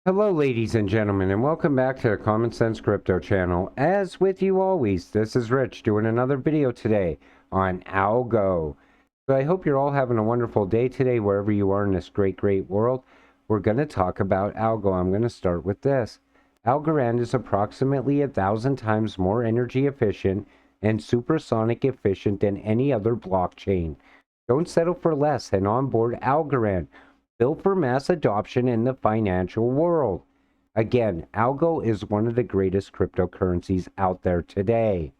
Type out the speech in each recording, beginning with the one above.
Hello, ladies and gentlemen, and welcome back to the Common Sense Crypto channel. As with you always, this is Rich doing another video today on Algo. So I hope you're all having a wonderful day today, wherever you are in this great, great world. We're going to talk about Algo. I'm going to start with this. Algorand is approximately 1,000 times more energy efficient and supersonic efficient than any other blockchain. Don't settle for less and onboard Algorand, built for mass adoption in the financial world. Again, Algo is one of the greatest cryptocurrencies out there today.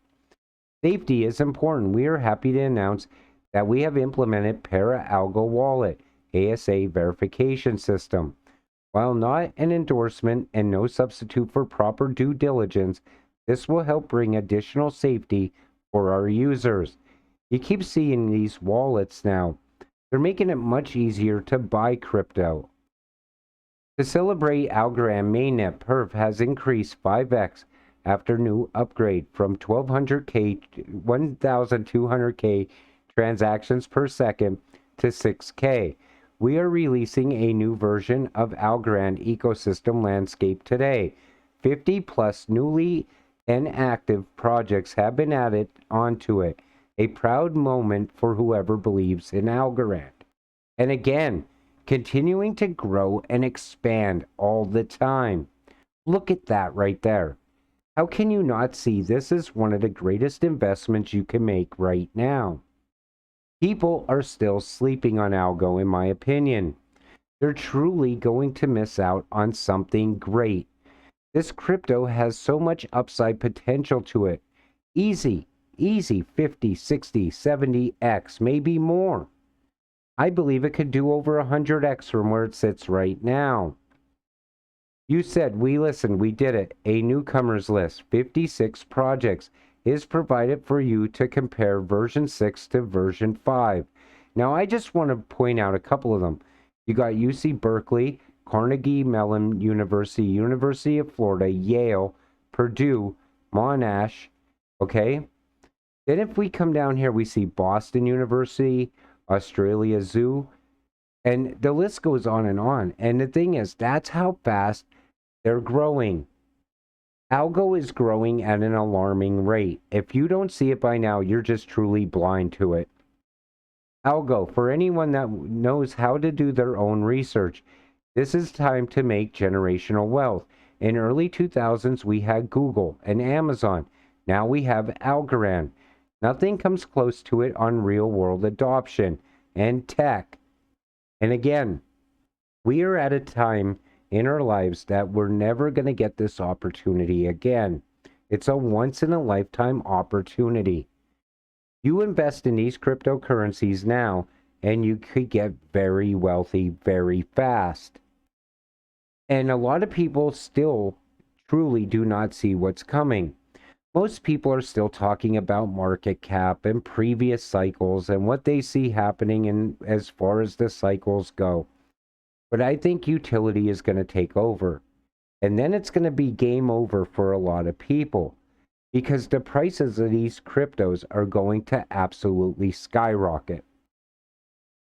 Safety is important. We are happy to announce that we have implemented Algo Wallet ASA verification system. While not an endorsement and no substitute for proper due diligence, this will help bring additional safety for our users. You keep seeing these wallets now. They're making it much easier to buy crypto. To celebrate, Algorand Mainnet perf has increased 5x after new upgrade from 1200K to 1200K transactions per second to 6K. We are releasing a new version of Algorand ecosystem landscape today. 50 plus newly and active projects have been added onto it. A proud moment for whoever believes in Algorand. And again, continuing to grow and expand all the time. Look at that right there. How can you not see this is one of the greatest investments you can make right now? People are still sleeping on Algo, in my opinion. They're truly going to miss out on something great. This crypto has so much upside potential to it. Easy 50, 60, 70x, maybe more. I believe it could do over 100x from where it sits right now. You said, we listened, we did it. A newcomers list, 56 projects, is provided for you to compare version 6 to version 5. Now, I just want to point out a couple of them. You got UC Berkeley, Carnegie Mellon University, University of Florida, Yale, Purdue, Monash, okay? Then if we come down here, we see Boston University, Australia Zoo, and the list goes on and on. And the thing is, that's how fast they're growing. Algo is growing at an alarming rate. If you don't see it by now, you're just truly blind to it. Algo, for anyone that knows how to do their own research, this is time to make generational wealth. In early 2000s, we had Google and Amazon. Now we have Algorand. Nothing comes close to it on real-world adoption and tech. And again, we are at a time in our lives that we're never going to get this opportunity again. It's a once-in-a-lifetime opportunity. You invest in these cryptocurrencies now, and you could get very wealthy very fast. And a lot of people still truly do not see what's coming. Most people are still talking about market cap and previous cycles and what they see happening in as far as the cycles go. But I think utility is going to take over. And then it's going to be game over for a lot of people because the prices of these cryptos are going to absolutely skyrocket.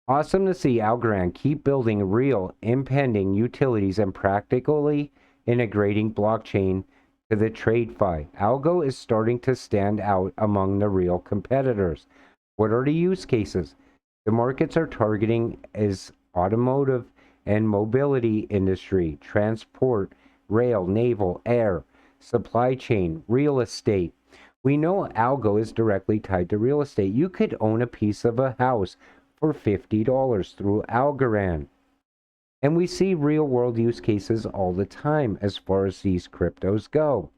Awesome to see Algorand keep building real impending utilities and practically integrating blockchain to the TradeFi. Algo is starting to stand out among the real competitors. What are the use cases? The markets are targeting is automotive and mobility industry, transport, rail, naval, air, supply chain, real estate. We know Algo is directly tied to real estate. You could own a piece of a house for $50 through Algorand. And we see real world use cases all the time as far as these cryptos go.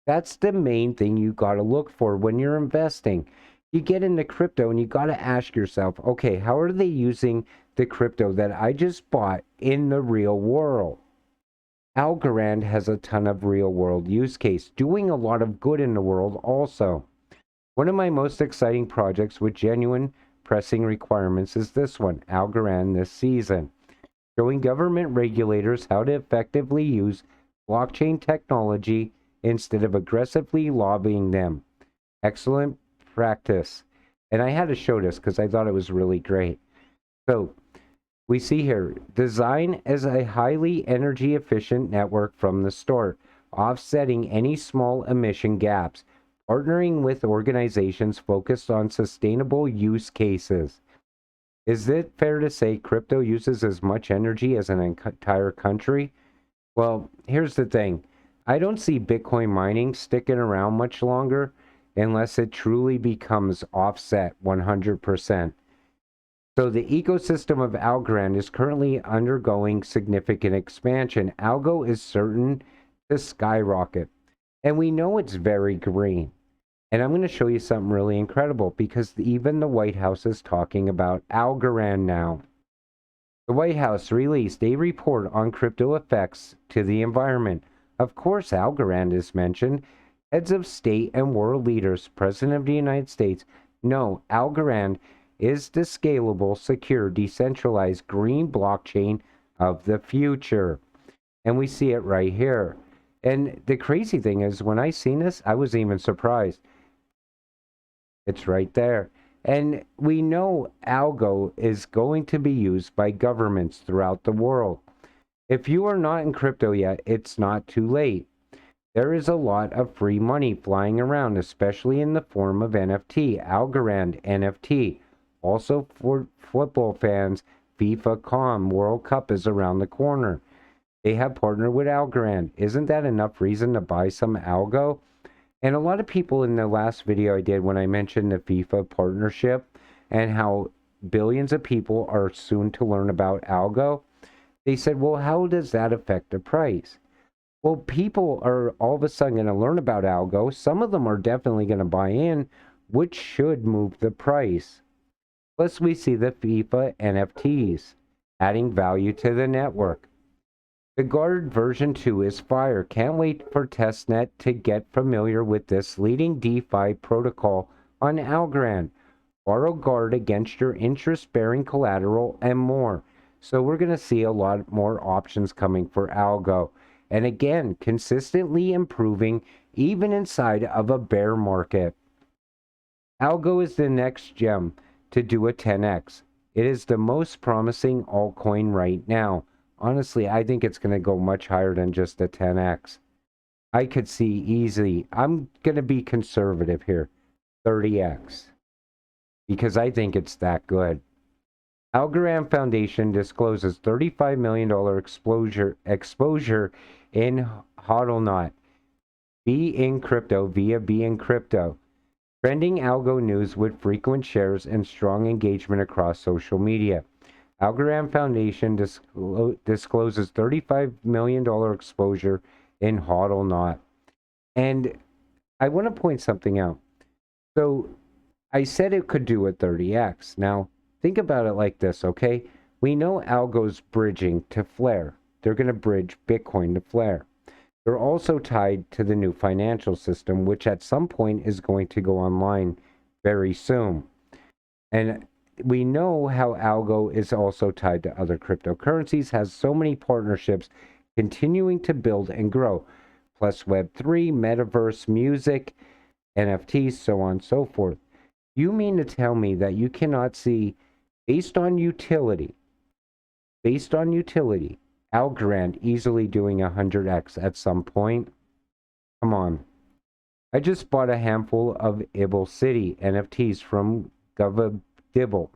That's the main thing you got to look for when you're investing. You get into crypto and you got to ask yourself, okay, how are they using the crypto that I just bought in the real world? Algorand has a ton of real world use case, doing a lot of good in the world also. One of my most exciting projects with genuine pressing requirements is this one, Algorand this season, showing government regulators how to effectively use blockchain technology instead of aggressively lobbying them. Excellent practice. And I had to show this because I thought it was really great. So We see here, design as a highly energy efficient network from the start, offsetting any small emission gaps, partnering with organizations focused on sustainable use cases. Is it fair to say crypto uses as much energy as an entire country? Well, here's the thing. I don't see Bitcoin mining sticking around much longer unless it truly becomes offset 100%. So the ecosystem of Algorand is currently undergoing significant expansion. Algo is certain to skyrocket. And we know it's very green. And I'm going to show you something really incredible because even the White House is talking about Algorand now. The White House released a report on crypto effects to the environment. Of course, Algorand is mentioned. Heads of state and world leaders, President of the United States, know Algorand is the scalable, secure, decentralized green blockchain of the future. And we see it right here. And the crazy thing is, when I seen this, I was even surprised. It's right there. And we know Algo is going to be used by governments throughout the world. If you are not in crypto yet, it's not too late. There is a lot of free money flying around, especially in the form of NFT, Algorand NFT. Also for football fans, FIFA World Cup is around the corner. They have partnered with Algorand. Isn't that enough reason to buy some Algo? And a lot of people in the last video I did when I mentioned the FIFA partnership and how billions of people are soon to learn about Algo, they said, well, how does that affect the price? Well, people are all of a sudden going to learn about Algo. Some of them are definitely going to buy in, which should move the price. Plus, we see the FIFA NFTs adding value to the network. The Guard version 2 is fire. Can't wait for testnet to get familiar with this leading DeFi protocol on Algorand. Borrow Guard against your interest-bearing collateral and more. So we're going to see a lot more options coming for Algo. And again, consistently improving even inside of a bear market. Algo is the next gem to do a 10x. It is the most promising altcoin right now. Honestly, I think it's going to go much higher than just a 10x. I could see easily, I'm going to be conservative here, 30x. Because I think it's that good. Algorand Foundation discloses $35 million exposure in HODLNOT. Be in crypto via Be in Crypto. Trending Algo news with frequent shares and strong engagement across social media. Algorand Foundation discloses $35 million exposure in HODLNOT. And I want to point something out. So I said it could do a 30x. Now, think about it like this, okay? We know Algo's bridging to Flare. They're going to bridge Bitcoin to Flare. They're also tied to the new financial system, which at some point is going to go online very soon. And we know how Algo is also tied to other cryptocurrencies, has so many partnerships continuing to build and grow, plus Web3, metaverse, music, NFTs, so on and so forth. You mean to tell me that you cannot see, based on utility, Algorand easily doing 100x at some point? Come on. I just bought a handful of Ibble City NFTs from Dibble.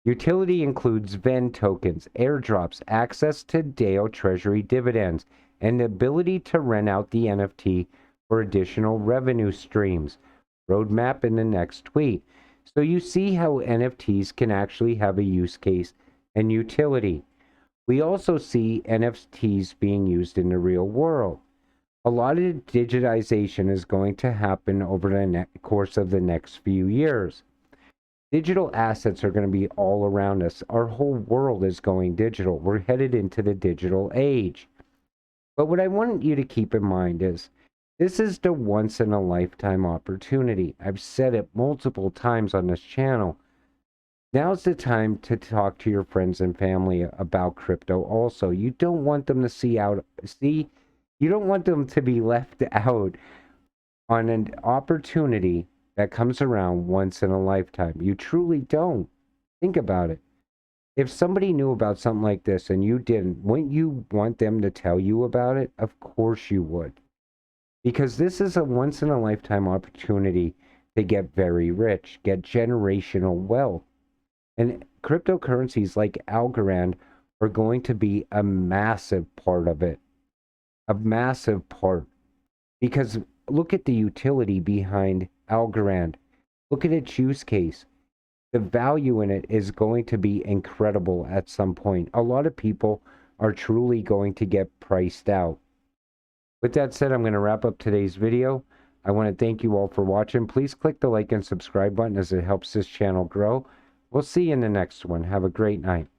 Utility includes Ven tokens, airdrops, access to DAO treasury dividends, and the ability to rent out the NFT for additional revenue streams. Roadmap in the next tweet. So you see how NFTs can actually have a use case and utility. We also see NFTs being used in the real world. A lot of digitization is going to happen over the course of the next few years. Digital assets are going to be all around us. Our whole world is going digital. We're headed into the digital age. But what I want you to keep in mind is this is the once in a lifetime opportunity. I've said it multiple times on this channel. Now's the time to talk to your friends and family about crypto also. You don't want them to you don't want them to be left out on an opportunity that comes around once in a lifetime. You truly don't. Think about it. If somebody knew about something like this and you didn't, wouldn't you want them to tell you about it? Of course you would. Because this is a once in a lifetime opportunity to get very rich, get generational wealth. And cryptocurrencies like Algorand are going to be a massive part of it. A massive part. Because look at the utility behind Algorand. Look at its use case. The value in it is going to be incredible at some point. A lot of people are truly going to get priced out. With that said, I'm going to wrap up today's video. I want to thank you all for watching. Please click the like and subscribe button as it helps this channel grow. We'll see you in the next one. Have a great night.